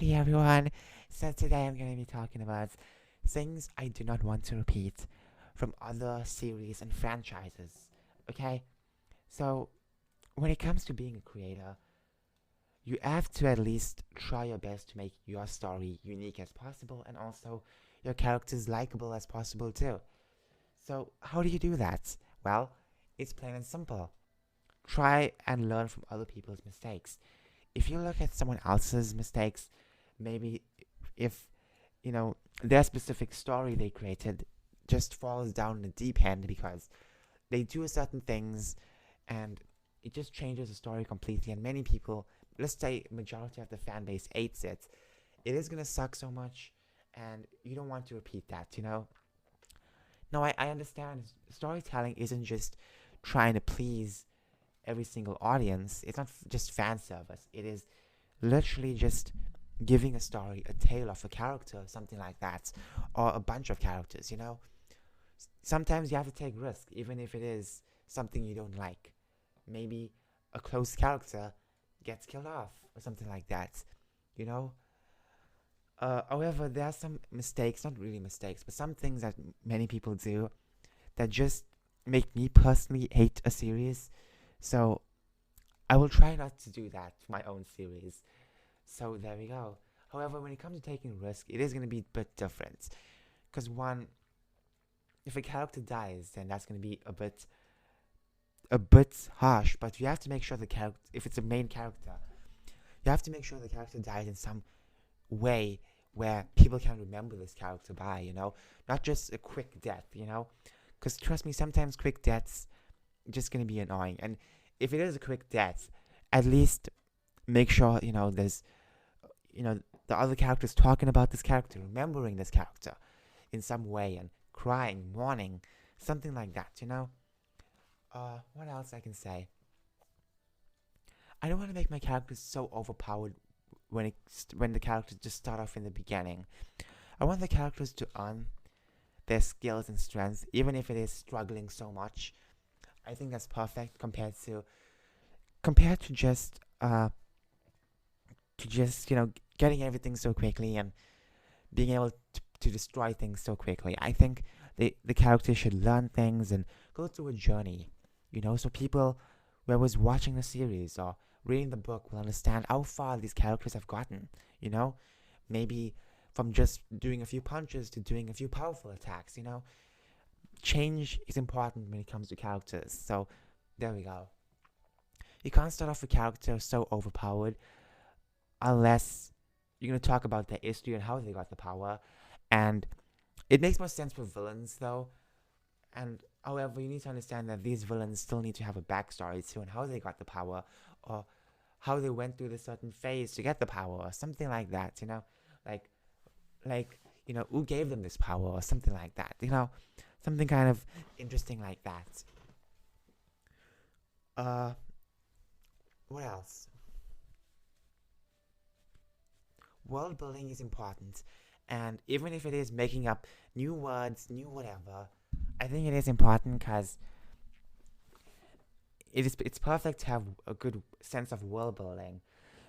Howdy everyone. So today I'm going to be talking about things I do not want to repeat from other series and franchises. Okay? So when it comes to being a creator, you have to at least try your best to make your story unique as possible and also your characters likable as possible too. So how do you do that? Well, it's plain and simple. Try and learn from other people's mistakes. If you look at someone else's mistakes, maybe if their specific story they created just falls down the deep end because they do certain things and it just changes the story completely, and many people, let's say majority of the fan base, hates it. It is gonna suck so much, and you don't want to repeat that. No, I understand storytelling isn't just trying to please every single audience. It's not just fan service. It is literally just giving a story, a tale of a character, something like that, or a bunch of characters. Sometimes you have to take risk, even if it is something you don't like. Maybe a close character gets killed off, or something like that, you know? However, there are some mistakes, not really mistakes, but some things that many people do that just make me personally hate a series. So I will try not to do that for my own series. So there we go. However, when it comes to taking risk, it is going to be a bit different. Because one, if a character dies, then that's going to be a bit harsh. But you have to make sure the character, if it's a main character, you have to make sure the character dies in some way where people can remember this character by, not just a quick death. Because trust me, sometimes quick deaths just going to be annoying. And if it is a quick death, at least make sure, there's, the other characters talking about this character, remembering this character in some way and crying, mourning, something like that. What else I can say? I don't want to make my characters so overpowered when the characters just start off in the beginning. I want the characters to earn their skills and strengths, even if it is struggling so much. I think that's perfect compared to just getting everything so quickly and being able to destroy things so quickly. I think the character should learn things and go through a journey, so people who was watching the series or reading the book will understand how far these characters have gotten. Maybe from just doing a few punches to doing a few powerful attacks. Change is important when it comes to characters. So there we go. You can't start off a character so overpowered unless you're going to talk about their history and how they got the power. And it makes more sense for villains, though. And however, you need to understand that these villains still need to have a backstory too, and how they got the power, or how they went through this certain phase to get the power, or something like that. Like who gave them this power, or something like that. Something kind of interesting like that. What else? World building is important, and even if it is making up new words, new whatever, I think it is important because it's perfect to have a good sense of world building.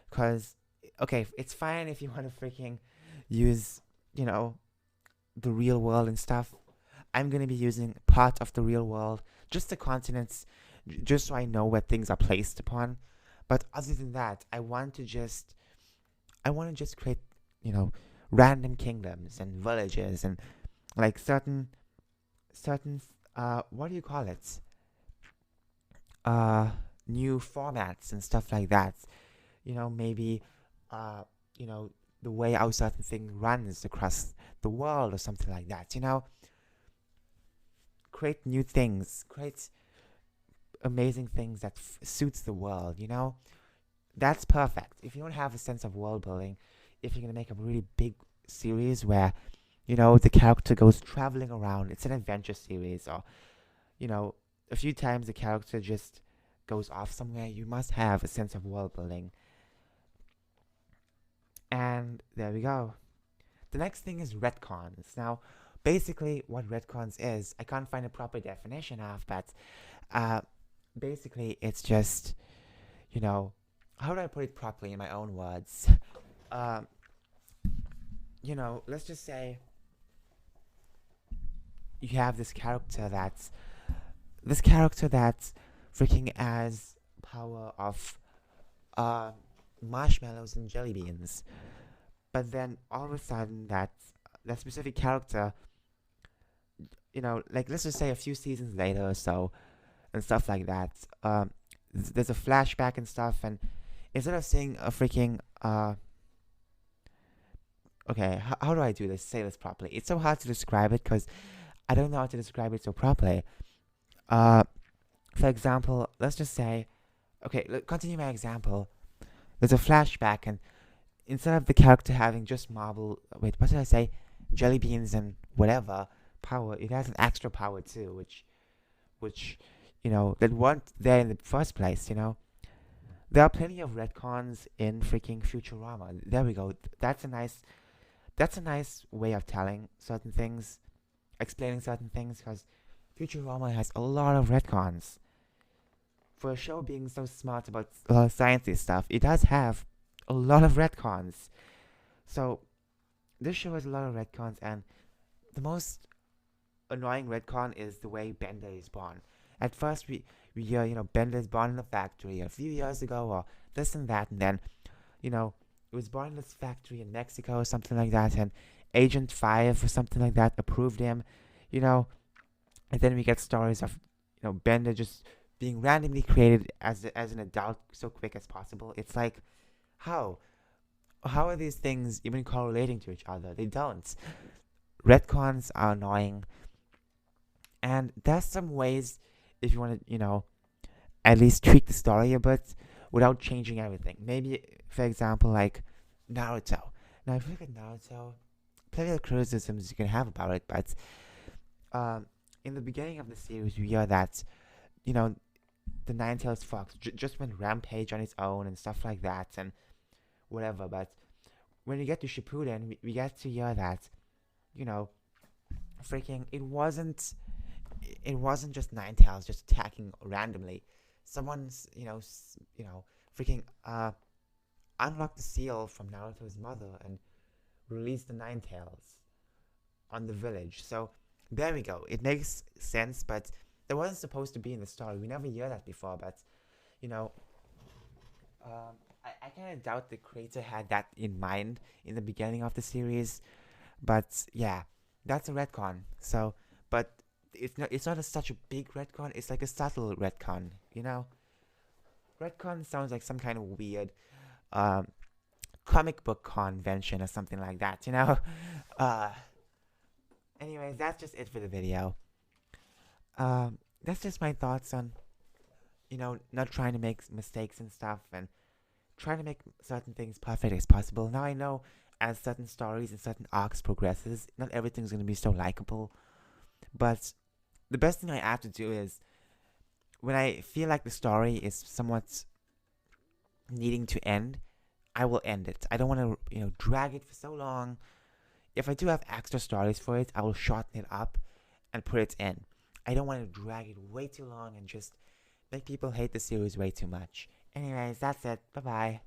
Because okay, it's fine if you want to freaking use the real world and stuff. I'm gonna be using part of the real world, just the continents, just so I know where things are placed upon. But other than that, I want to just create, random kingdoms and villages and like certain what do you call it? New formats and stuff like that. Maybe uh, you know, the way how certain thing runs across the world or something like that. Create new things, create amazing things that suits the world. That's perfect. If you don't have a sense of world building, if you're gonna make a really big series where the character goes traveling around, it's an adventure series, or a few times the character just goes off somewhere, you must have a sense of world building. And there we go. The next thing is retcons. Now, basically, what retcons is, I can't find a proper definition of, but uh, basically, it's just, how do I put it properly in my own words? Uh, let's just say you have this character that's freaking has power of uh marshmallows and jelly beans. But then all of a sudden that specific character, like let's just say a few seasons later or so and stuff like that, there's a flashback and stuff, and instead of seeing a freaking okay, how do I do this? Say this properly. It's so hard to describe it because I don't know how to describe it so properly. Uh, for example, let's just say, okay, continue my example. There's a flashback, and instead of the character having just wait, what did I say? Jelly beans and whatever power, it has an extra power too, which that weren't there in the first place. There are plenty of retcons in freaking Futurama. There we go. That's a nice way of telling certain things, explaining certain things, because Futurama has a lot of retcons. For a show being so smart about a lot of sciencey stuff, it does have a lot of retcons. So this show has a lot of retcons, and the most annoying retcon is the way Bender is born. At first, we hear Bender is born in a factory a few years ago, or this and that, and then he was born in this factory in Mexico or something like that, and Agent 5 or something like that approved him, you know, and then we get stories of Bender just being randomly created as an adult so quick as possible. It's like, how are these things even correlating to each other? They don't. Retcons are annoying, and there's some ways if you want to at least tweak the story a bit without changing everything. Maybe, for example, like Naruto. Now, if you look at Naruto, plenty of criticisms you can have about it, but in the beginning of the series, we hear that the Nine-Tails Fox just went rampage on its own and stuff like that and whatever. But when we get to Shippuden, we get to hear that freaking it wasn't just Nine-Tails just attacking randomly. Someone's freaking unlocked the seal from Naruto's mother and released the Nine-Tails on the village. So there we go. It makes sense, but that wasn't supposed to be in the story. We never hear that before, but I kind of doubt the creator had that in mind in the beginning of the series. But yeah, that's a retcon. So, but it's not such a big retcon. It's like a subtle retcon. Retcon sounds like some kind of weird comic book convention or something like that. Anyways, that's just it for the video. That's just my thoughts on not trying to make mistakes and stuff and trying to make certain things perfect as possible. Now I know as certain stories and certain arcs progresses, not everything's gonna be so likable. But the best thing I have to do is when I feel like the story is somewhat needing to end, I will end it. I don't want to drag it for so long. If I do have extra stories for it, I will shorten it up and put it in. I don't want to drag it way too long and just make people hate the series way too much. Anyways, that's it. Bye bye.